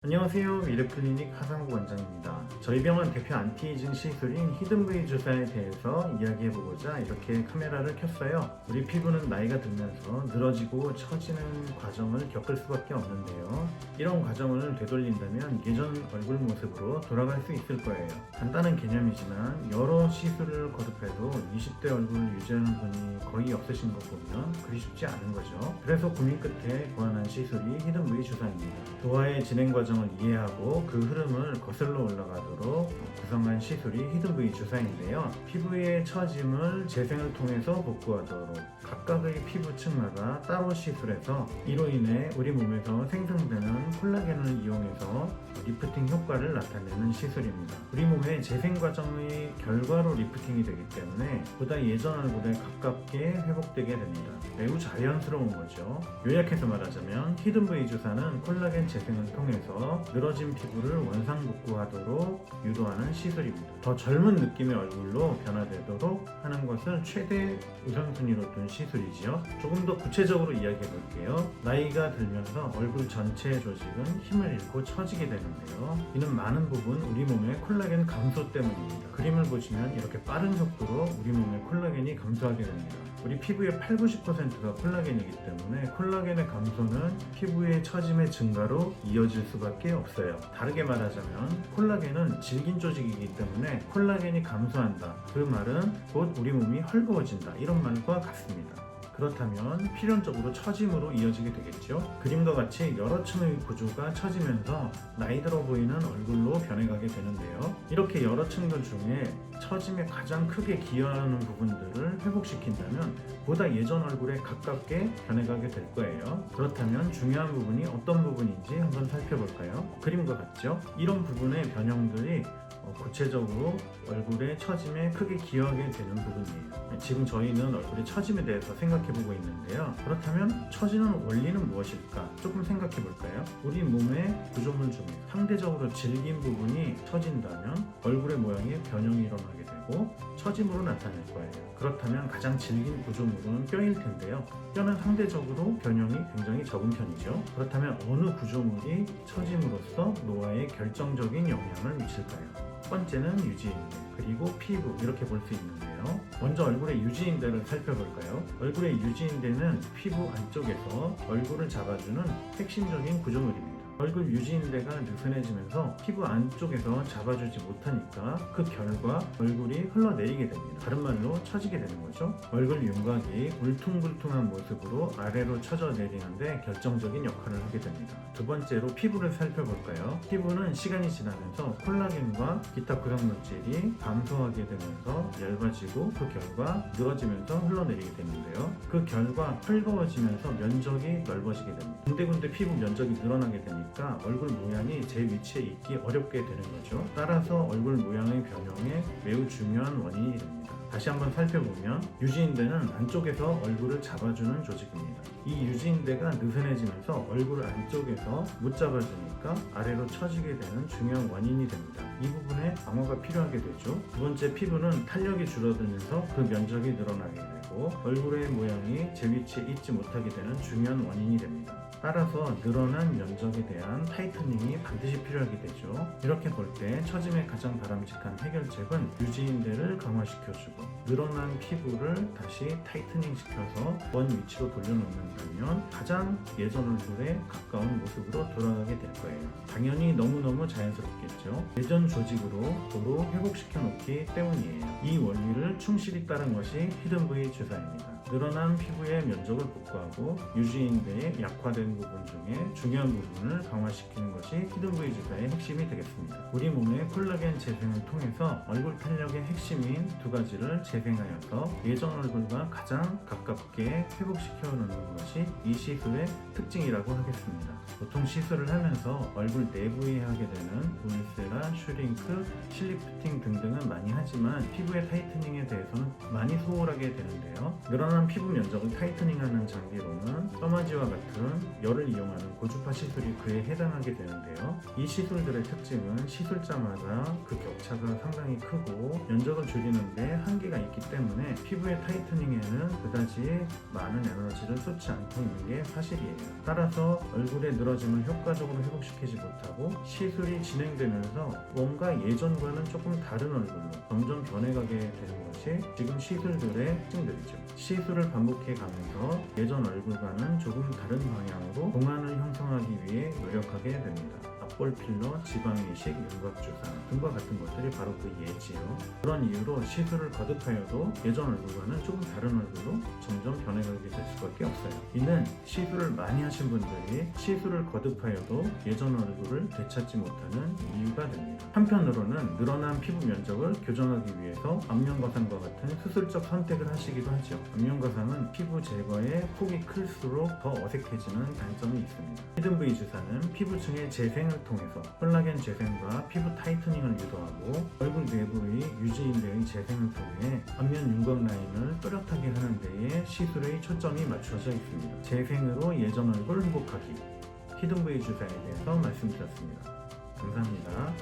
안녕하세요. 미래클리닉 하상구 원장입니다. 저희 병원 대표 안티에이징 시술인 히든V 주사에 대해서 이야기해보고자 이렇게 카메라를 켰어요. 우리 피부는 나이가 들면서 늘어지고 처지는 과정을 겪을 수밖에 없는데요. 이런 과정을 되돌린다면 예전 얼굴 모습으로 돌아갈 수 있을 거예요. 간단한 개념이지만 여러 시술을 거듭해도 20대 얼굴을 유지하는 분이 거의 없으신 거 보면 그리 쉽지 않은 거죠. 그래서 고민 끝에 고안한 시술이 히든V 주사입니다. 도화의 진행 과정을 이해하고 그 흐름을 거슬러 올라가도록 구성한 시술이 히든V 주사인데요. 피부의 처짐을 재생을 통해서 복구하도록 각각의 피부층마다 따로 시술해서 이로 인해 우리 몸에서 생성되는 콜라겐을 이용해서 리프팅 효과를 나타내는 시술입니다. 우리 몸의 재생 과정의 결과로 리프팅이 되기 때문에 보다 예전 얼굴에 가깝게 회복되게 됩니다. 매우 자연스러운 거죠. 요약해서 말하자면 히든V 주사는 콜라겐 재생을 통해서 늘어진 피부를 원상복구하도록 유도하는 시술입니다. 더 젊은 느낌의 얼굴로 변화되도록 하는 것을 최대 우선순위로 둔 시술이지요. 조금 더 구체적으로 이야기해 볼게요. 나이가 들면서 얼굴 전체의 조직은 힘을 잃고 처지게 되는데요. 이는 많은 부분 우리 몸의 콜라겐 감소 때문입니다. 그림을 보시면 이렇게 빠른 속도로 우리 몸의 콜라겐이 감소하게 됩니다. 우리 피부의 80~90%가 콜라겐이기 때문에 콜라겐의 감소는 피부의 처짐의 증가로 이어질 수밖에 없어요. 다르게 말하자면 콜라겐은 질긴 조직이기 때문에 콜라겐이 감소한다. 그 말은 곧 우리 몸이 헐거워진다. 이런 말과 같습니다. 그렇다면 필연적으로 처짐으로 이어지게 되겠죠. 그림과 같이 여러 층의 구조가 처지면서 나이 들어 보이는 얼굴로 변해가게 되는데요. 이렇게 여러 층들 중에 처짐에 가장 크게 기여하는 부분들을 회복시킨다면 보다 예전 얼굴에 가깝게 변해가게 될 거예요. 그렇다면 중요한 부분이 어떤 부분인지 한번 살펴볼까요? 그림과 같죠? 이런 부분의 변형들이 구체적으로 얼굴의 처짐에 크게 기여하게 되는 부분이에요. 지금 저희는 얼굴의 처짐에 대해서 생각해보고 있는데요. 그렇다면 처지는 원리는 무엇일까? 조금 생각해볼까요? 우리 몸의 구조물 중에 상대적으로 질긴 부분이 처진다면 얼굴의 모양에 변형이 일어나게 되고 처짐으로 나타날 거예요. 그렇다면 가장 질긴 구조물은 뼈일 텐데요. 뼈는 상대적으로 변형이 굉장히 적은 편이죠. 그렇다면 어느 구조물이 처짐으로써 노화에 결정적인 영향을 미칠까요? 첫 번째는 유지인대, 그리고 피부 이렇게 볼 수 있는데요. 먼저 얼굴의 유지인대를 살펴볼까요? 얼굴의 유지인대는 피부 안쪽에서 얼굴을 잡아주는 핵심적인 구조물입니다. 얼굴 유지인대가 느슨해지면서 피부 안쪽에서 잡아주지 못하니까 그 결과 얼굴이 흘러내리게 됩니다. 다른 말로 처지게 되는 거죠. 얼굴 윤곽이 울퉁불퉁한 모습으로 아래로 처져 내리는데 결정적인 역할을 하게 됩니다. 두 번째로 피부를 살펴볼까요? 피부는 시간이 지나면서 콜라겐과 기타 구성물질이 감소하게 되면서 얇아지고 그 결과 늘어지면서 흘러내리게 되는데요. 그 결과 헐거워지면서 면적이 넓어지게 됩니다. 군데군데 피부 면적이 늘어나게 되니까 얼굴 모양이 제 위치에 있기 어렵게 되는 거죠. 따라서 얼굴 모양의 변형에 매우 중요한 원인이 됩니다. 다시 한번 살펴보면 유지인대는 안쪽에서 얼굴을 잡아주는 조직입니다. 이 유지인대가 느슨해지면서 얼굴 안쪽에서 못 잡아주니까 아래로 처지게 되는 중요한 원인이 됩니다. 이 부분에 강화가 필요하게 되죠. 두 번째, 피부는 탄력이 줄어들면서 그 면적이 늘어나게 되고 얼굴의 모양이 제 위치에 있지 못하게 되는 중요한 원인이 됩니다. 따라서 늘어난 면적에 대한 타이트닝이 반드시 필요하게 되죠. 이렇게 볼 때 처짐에 가장 바람직한 해결책은 유지인대를 강화시켜주고 늘어난 피부를 다시 타이트닝 시켜서 원 위치로 돌려놓는다면 가장 예전 얼굴에 가까운 모습으로 돌아가게 될 거예요. 당연히 너무너무 자연스럽겠죠. 예전 조직으로 도로 회복시켜 놓기 때문이에요. 이 원리를 충실히 따른 것이 히든V 주사입니다. 늘어난 피부의 면적을 복구하고 유지인대의 약화된 부분 중에 중요한 부분을 강화시키는 것이 히든V 주사의 핵심이 되겠습니다. 우리 몸의 콜라겐 재생을 통해서 얼굴 탄력의 핵심인 두 가지를 재생하여서 예전 얼굴과 가장 가깝게 회복시켜 놓는 것이 이 시술의 특징이라고 하겠습니다. 보통 시술을 하면서 얼굴 내부에 하게 되는 울세라, 슈링크, 실리프팅 등등은 많이 하지만 피부의 타이트닝에 대해서는 많이 소홀하게 되는데요. 늘어난 피부 면적을 타이트닝하는 장비로는 써마지와 같은 열을 이용하는 고주파 시술이 그에 해당하게 되는데요. 이 시술들의 특징은 시술자마다 그 격차가 상당히 크고 면적을 줄이는데 한계가 있기 때문에 피부의 타이트닝에는 그다지 많은 에너지를 쏟지 않고 있는 게 사실이에요. 따라서 얼굴의 늘어짐을 효과적으로 회복시키지 못하고 시술이 진행되면서 뭔가 예전과는 조금 다른 얼굴로 점점 변해가게 되는 것이 지금 시술들의 특징들이죠. 시술을 반복해 가면서 예전 얼굴과는 조금 다른 방향으로 동안을 형성하기 위해 노력하게 됩니다. 앞볼 필러, 지방 이식, 윤곽 주사 등과 같은 것들이 바로 그 예지요. 그런 이유로 시술을 거듭하여도 예전 얼굴과는 조금 다른 얼굴로 점점 변해가게 될 수밖에 없어요. 이는 시술을 많이 하신 분들이 시술을 거듭하여도 예전 얼굴을 되찾지 못하는 이유가 됩니다. 한편으로는 늘어난 피부 면적을 교정하기 위해서 안면거상과 같은 수술적 선택을 하시기도 하죠. 안면거상은 피부 제거의 폭이 클수록 더 어색해지는 단점이 있습니다. 히든 V 주사는 피부층의 재생을 통해서 콜라겐 재생과 피부 타이트닝을 유도하고 얼굴 내부의 유지인대의 재생을 통해 안면 윤곽 라인을 또렷하게 하는 데에 시술의 초점이 맞춰져 있습니다. 재생으로 예전 얼굴 회복하기, 히든 V 주사에 대해서 말씀드렸습니다. 감사합니다.